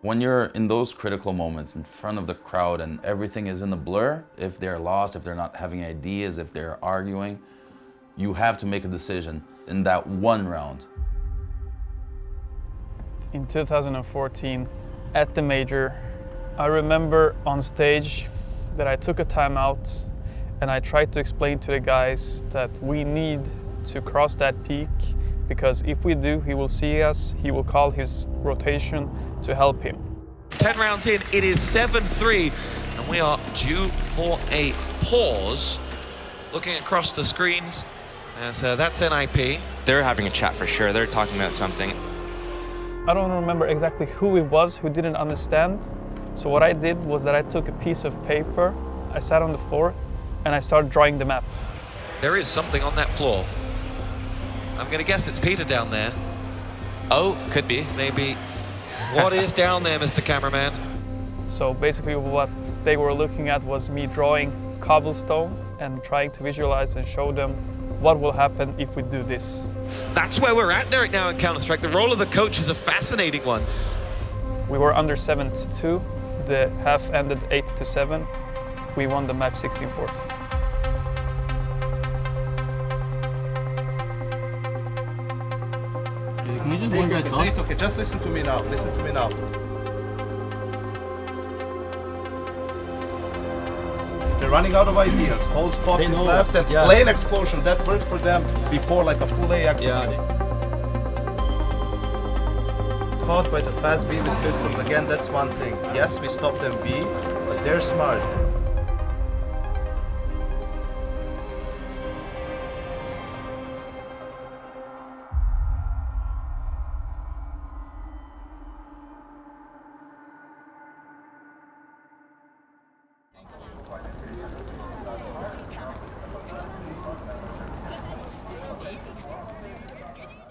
When you're in those critical moments in front of the crowd and everything is in a blur, if they're lost, if they're not having ideas, if they're arguing, you have to make a decision in that one round. In 2014, at the major, I remember on stage that I took a timeout and I tried to explain to the guys that we need to cross that peak, because if we do, he will see us, he will call his rotation to help him. 10 rounds in, it is 7-3, and we are due for a pause. Looking across the screens, as that's NIP. They're having a chat for sure, they're talking about something. I don't remember exactly who it was who didn't understand. So what I did was that I took a piece of paper, I sat on the floor, and I started drawing the map. There is something on that floor. I'm gonna guess it's Pita down there. Oh, could be. Maybe. What is down there, Mr. Cameraman? So basically what they were looking at was me drawing cobblestone and trying to visualize and show them what will happen if we do this. That's where we're at right now in Counter-Strike. The role of the coach is a fascinating one. We were under 7-2. The half ended 8-7. We won the map 16-14. Can you just one guy talk? It's okay, just listen to me now, listen to me now. They're running out of ideas. Whole spot is left and lane explosion, that worked for them before, like a full A execute. Caught by the fast B with pistols, again that's one thing. Yes, we stopped them B, but they're smart.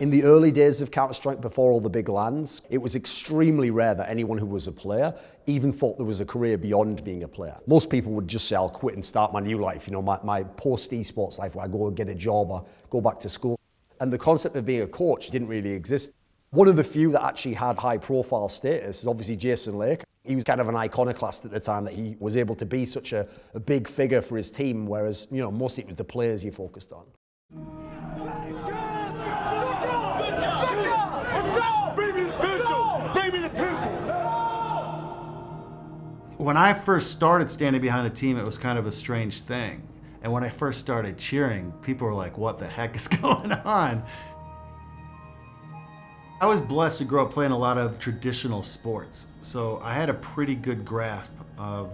In the early days of Counter-Strike, before all the big LANs, it was extremely rare that anyone who was a player even thought there was a career beyond being a player. Most people would just say, I'll quit and start my new life, you know, my post-esports life where I go and get a job or go back to school. And the concept of being a coach didn't really exist. One of the few that actually had high-profile status is obviously Jason Lake. He was kind of an iconoclast at the time that he was able to be such a big figure for his team, whereas, you know, mostly it was the players he focused on. When I first started standing behind the team, it was kind of a strange thing. And when I first started cheering, people were like, what the heck is going on? I was blessed to grow up playing a lot of traditional sports. So I had a pretty good grasp of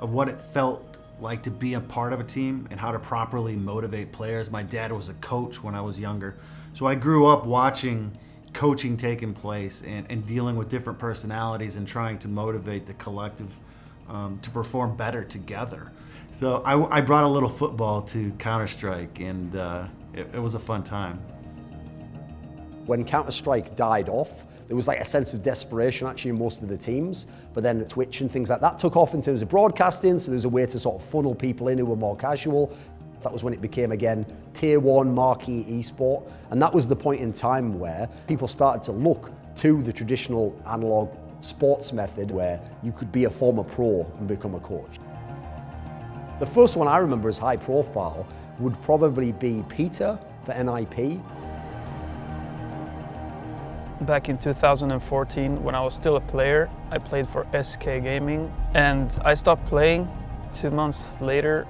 what it felt like to be a part of a team and how to properly motivate players. My dad was a coach when I was younger. So I grew up watching coaching taking place and dealing with different personalities and trying to motivate the collective to perform better together. So I brought a little football to Counter-Strike, and it was a fun time. When Counter-Strike died off, there was like a sense of desperation actually in most of the teams, but then Twitch and things like that took off in terms of broadcasting, so there's a way to sort of funnel people in who were more casual. That was when it became, again, tier one marquee esport, and that was the point in time where people started to look to the traditional analog sports method where you could be a former pro and become a coach. The first one I remember as high profile would probably be Pita for NIP. Back in 2014, when I was still a player, I played for SK Gaming, and I stopped playing. 2 months later,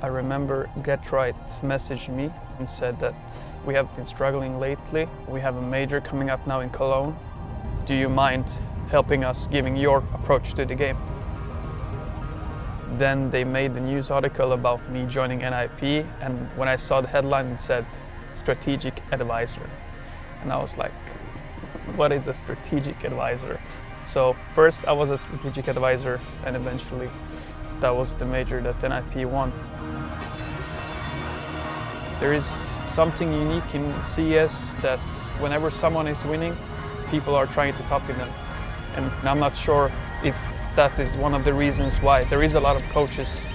I remember GetRight messaged me and said that we have been struggling lately. We have a major coming up now in Cologne. Do you mind helping us, giving your approach to the game? Then they made the news article about me joining NIP, and when I saw the headline, it said strategic advisor. And I was like, what is a strategic advisor? So first I was a strategic advisor, and eventually that was the major that NIP won. There is something unique in CS that whenever someone is winning, people are trying to copy them. And I'm not sure if that is one of the reasons why there is a lot of coaches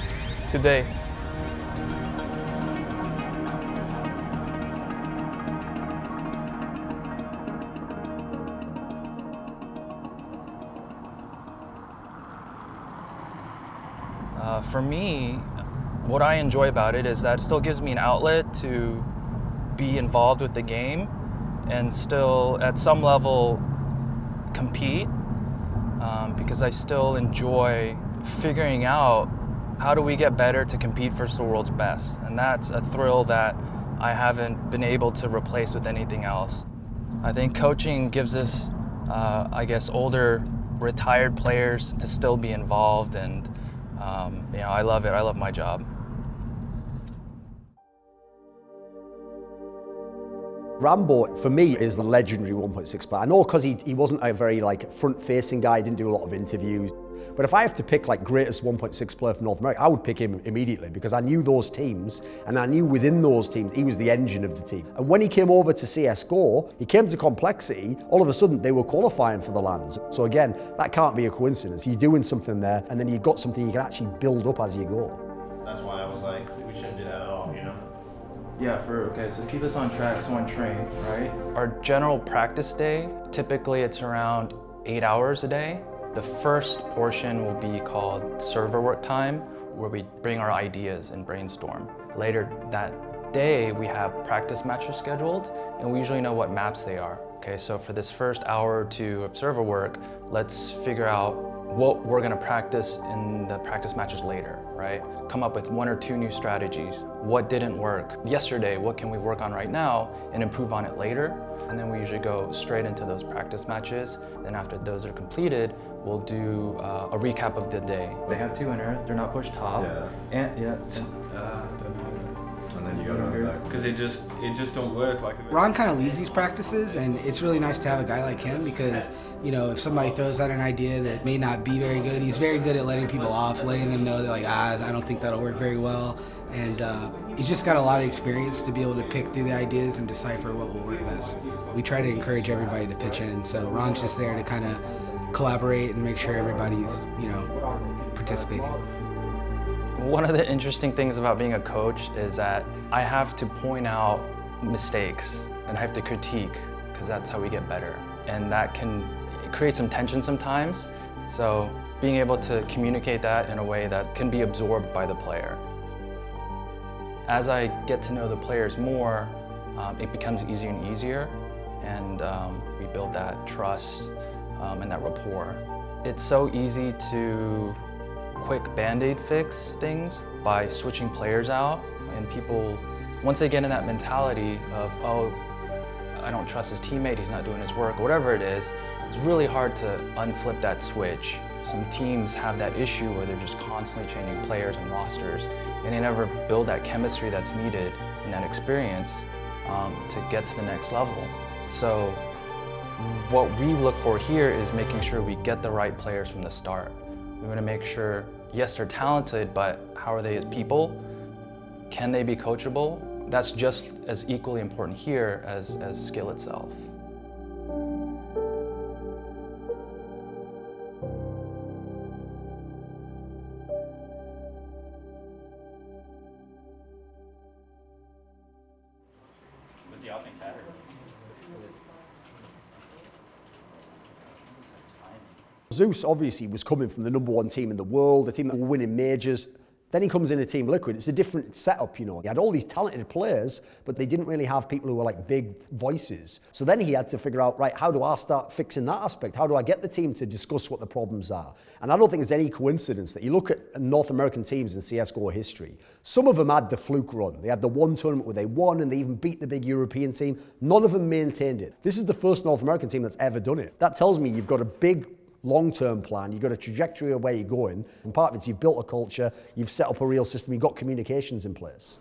today. For me, what I enjoy about it is that it still gives me an outlet to be involved with the game and still, at some level, compete, because I still enjoy figuring out how do we get better to compete for the world's best. And that's a thrill that I haven't been able to replace with anything else. I think coaching gives us, I guess, older, retired players to still be involved, and you know, I love it. I love my job. Rambo, for me, is the legendary 1.6 player. I know because he wasn't a very front-facing guy, he didn't do a lot of interviews. But if I have to pick greatest 1.6 player from North America, I would pick him immediately because I knew those teams, and I knew within those teams he was the engine of the team. And when he came over to CSGO, he came to Complexity, all of a sudden they were qualifying for the lands. So again, that can't be a coincidence. You're doing something there, and then you've got something you can actually build up as you go. That's why I was like, we shouldn't do that at all, you know? Yeah, okay, so keep us on track, so on train, right? Our general practice day, typically it's around 8 hours a day. The first portion will be called server work time, where we bring our ideas and brainstorm. Later that day, we have practice matches scheduled, and we usually know what maps they are. Okay, so for this first hour or two of server work, let's figure out what we're gonna practice in the practice matches later, right? Come up with 1 or 2 new strategies. What didn't work yesterday? What can we work on right now and improve on it later? And then we usually go straight into those practice matches. Then after those are completed, we'll do a recap of the day. They have 2 in her, they're not pushed top. Yeah. And then you go to back. Because it just don't work like it. Ron kind of leads these practices, and it's really nice to have a guy like him because, you know, if somebody throws out an idea that may not be very good, he's very good at letting people off, letting them know that I don't think that'll work very well. And he's just got a lot of experience to be able to pick through the ideas and decipher what will work best. We try to encourage everybody to pitch in, so Ron's just there to kind of collaborate and make sure everybody's, you know, participating. One of the interesting things about being a coach is that I have to point out mistakes and I have to critique, because that's how we get better. And that can create some tension sometimes. So being able to communicate that in a way that can be absorbed by the player. As I get to know the players more, it becomes easier and easier, and we build that trust and that rapport. It's so easy to quick Band-Aid fix things by switching players out, and people, once they get in that mentality of, oh, I don't trust his teammate, he's not doing his work, whatever it is, it's really hard to unflip that switch. Some teams have that issue where they're just constantly changing players and rosters, and they never build that chemistry that's needed and that experience to get to the next level. So what we look for here is making sure we get the right players from the start. We want to make sure, yes, they're talented, but how are they as people? Can they be coachable? That's just as equally important here as skill itself. Was the offense better? Zeus obviously was coming from the #1 team in the world, a team that were winning majors. Then he comes in a Team Liquid. It's a different setup, you know. He had all these talented players, but they didn't really have people who were big voices. So then he had to figure out, right, how do I start fixing that aspect? How do I get the team to discuss what the problems are? And I don't think it's any coincidence that you look at North American teams in CSGO history. Some of them had the fluke run. They had the one tournament where they won and they even beat the big European team. None of them maintained it. This is the first North American team that's ever done it. That tells me you've got a big long-term plan, you've got a trajectory of where you're going, and part of it's you've built a culture, you've set up a real system, you've got communications in place.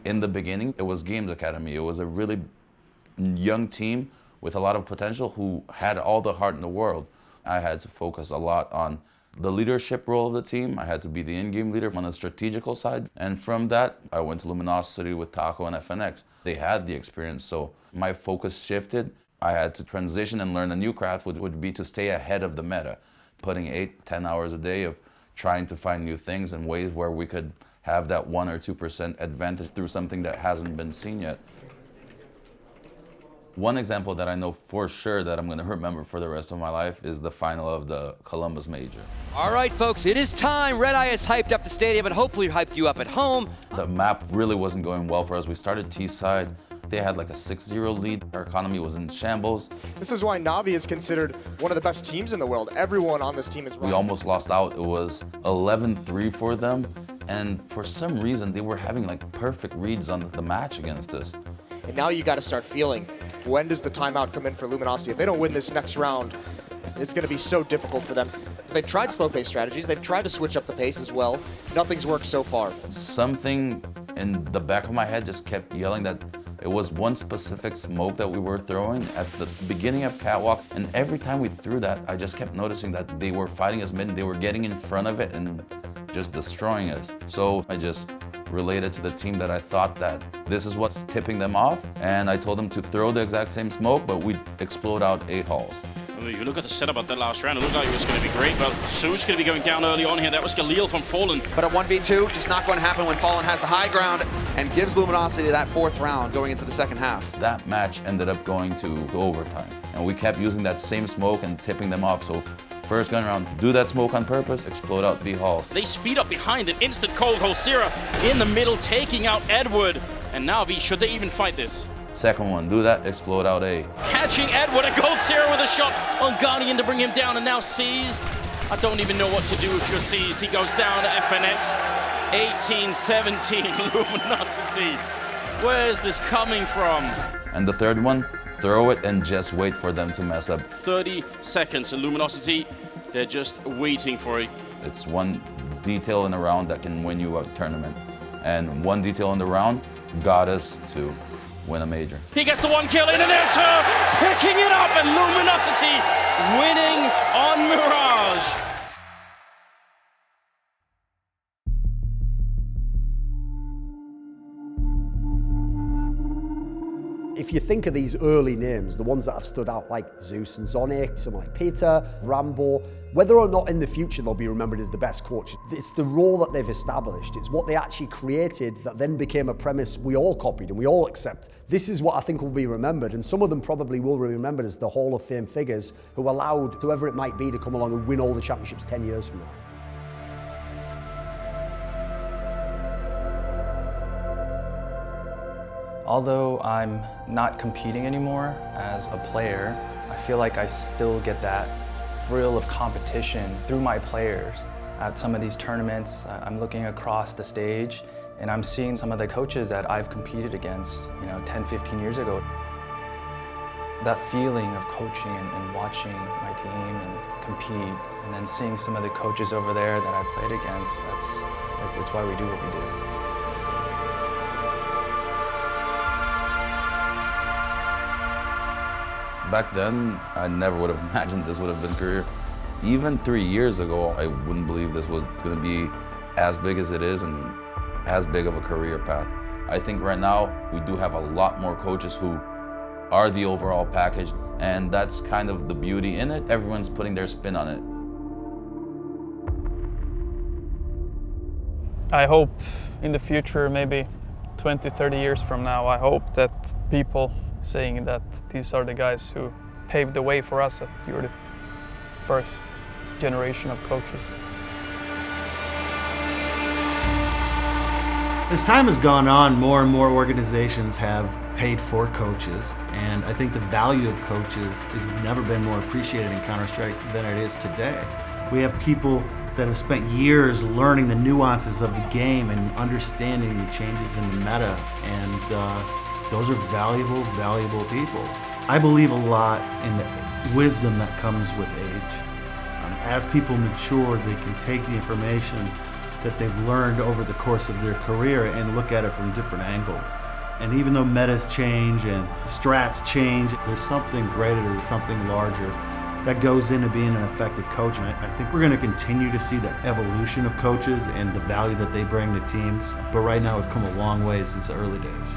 In the beginning, it was Games Academy. It was a really young team with a lot of potential who had all the heart in the world. I had to focus a lot on the leadership role of the team. I had to be the in-game leader on the strategical side. And from that, I went to Luminosity with Taco and FNX. They had the experience, so my focus shifted. I had to transition and learn a new craft, would be to stay ahead of the meta. Putting 8-10 hours a day of trying to find new things and ways where we could have that 1 or 2% advantage through something that hasn't been seen yet. One example that I know for sure that I'm going to remember for the rest of my life is the final of the Columbus Major. All right, folks, it is time. Red Eye has hyped up the stadium and hopefully hyped you up at home. The map really wasn't going well for us. We started T-side. They had like a 6-0 lead. Our economy was in shambles. This is why Navi is considered one of the best teams in the world. Everyone on this team is We almost lost out. It was 11-3 for them. And for some reason, they were having like perfect reads on the match against us. And now you got to start feeling, when does the timeout come in for Luminosity? If they don't win this next round, it's going to be so difficult for them. They've tried slow pace strategies. They've tried to switch up the pace as well. Nothing's worked so far. Something in the back of my head just kept yelling that it was one specific smoke that we were throwing at the beginning of Catwalk. And every time we threw that, I just kept noticing that they were fighting us mid. They were getting in front of it and just destroying us. So I just related to the team that I thought that this is what's tipping them off. And I told them to throw the exact same smoke, but we'd explode out 8 halls. Well, if you look at the setup of the last round, it looked like it was going to be great, but zews going to be going down early on here. That was Galil from Fallen. But a 1v2, just not going to happen when Fallen has the high ground and gives Luminosity that 4th round going into the second half. That match ended up going to overtime. And we kept using that same smoke and tipping them off. So first gun round, do that smoke on purpose, explode out B halls. They speed up behind an instant cold Holsira in the middle, taking out Edward. And Navi, should they even fight this? Second one, do that, explode out A. Catching Edward, a Goldsira with a shot on Guardian to bring him down, and now seized. I don't even know what to do if you're seized. He goes down to FNX. 18-17 Luminosity. Where's this coming from? And the third one, throw it and just wait for them to mess up. 30 seconds, and Luminosity, they're just waiting for it. It's one detail in a round that can win you a tournament. And one detail in the round got us to win a major. He gets the 1 kill in, and there's her picking it up, and Luminosity winning on Mirage. If you think of these early names, the ones that have stood out like Zeus and Zonic, someone like Pita, Rambo, whether or not in the future they'll be remembered as the best coach, it's the role that they've established. It's what they actually created that then became a premise we all copied and we all accept. This is what I think will be remembered, and some of them probably will be remembered as the Hall of Fame figures who allowed whoever it might be to come along and win all the championships 10 years from now. Although I'm not competing anymore as a player, I feel like I still get that thrill of competition through my players. At some of these tournaments, I'm looking across the stage and I'm seeing some of the coaches that I've competed against, 10, 15 years ago. That feeling of coaching and watching my team and compete, and then seeing some of the coaches over there that I played against, that's why we do what we do. Back then, I never would have imagined this would have been a career. Even 3 years ago, I wouldn't believe this was going to be as big as it is and as big of a career path. I think right now, we do have a lot more coaches who are the overall package, and that's kind of the beauty in it. Everyone's putting their spin on it. I hope in the future, maybe 20, 30 years from now, I hope that people saying that these are the guys who paved the way for us, that you're the first generation of coaches. As time has gone on, more and more organizations have paid for coaches, and I think the value of coaches has never been more appreciated in Counter-Strike than it is today. We have people that have spent years learning the nuances of the game and understanding the changes in the meta, and those are valuable, valuable people. I believe a lot in the wisdom that comes with age. As people mature, they can take the information that they've learned over the course of their career and look at it from different angles. And even though metas change and strats change, there's something greater, there's something larger that goes into being an effective coach. And I think we're going to continue to see the evolution of coaches and the value that they bring to teams. But right now, we've come a long way since the early days.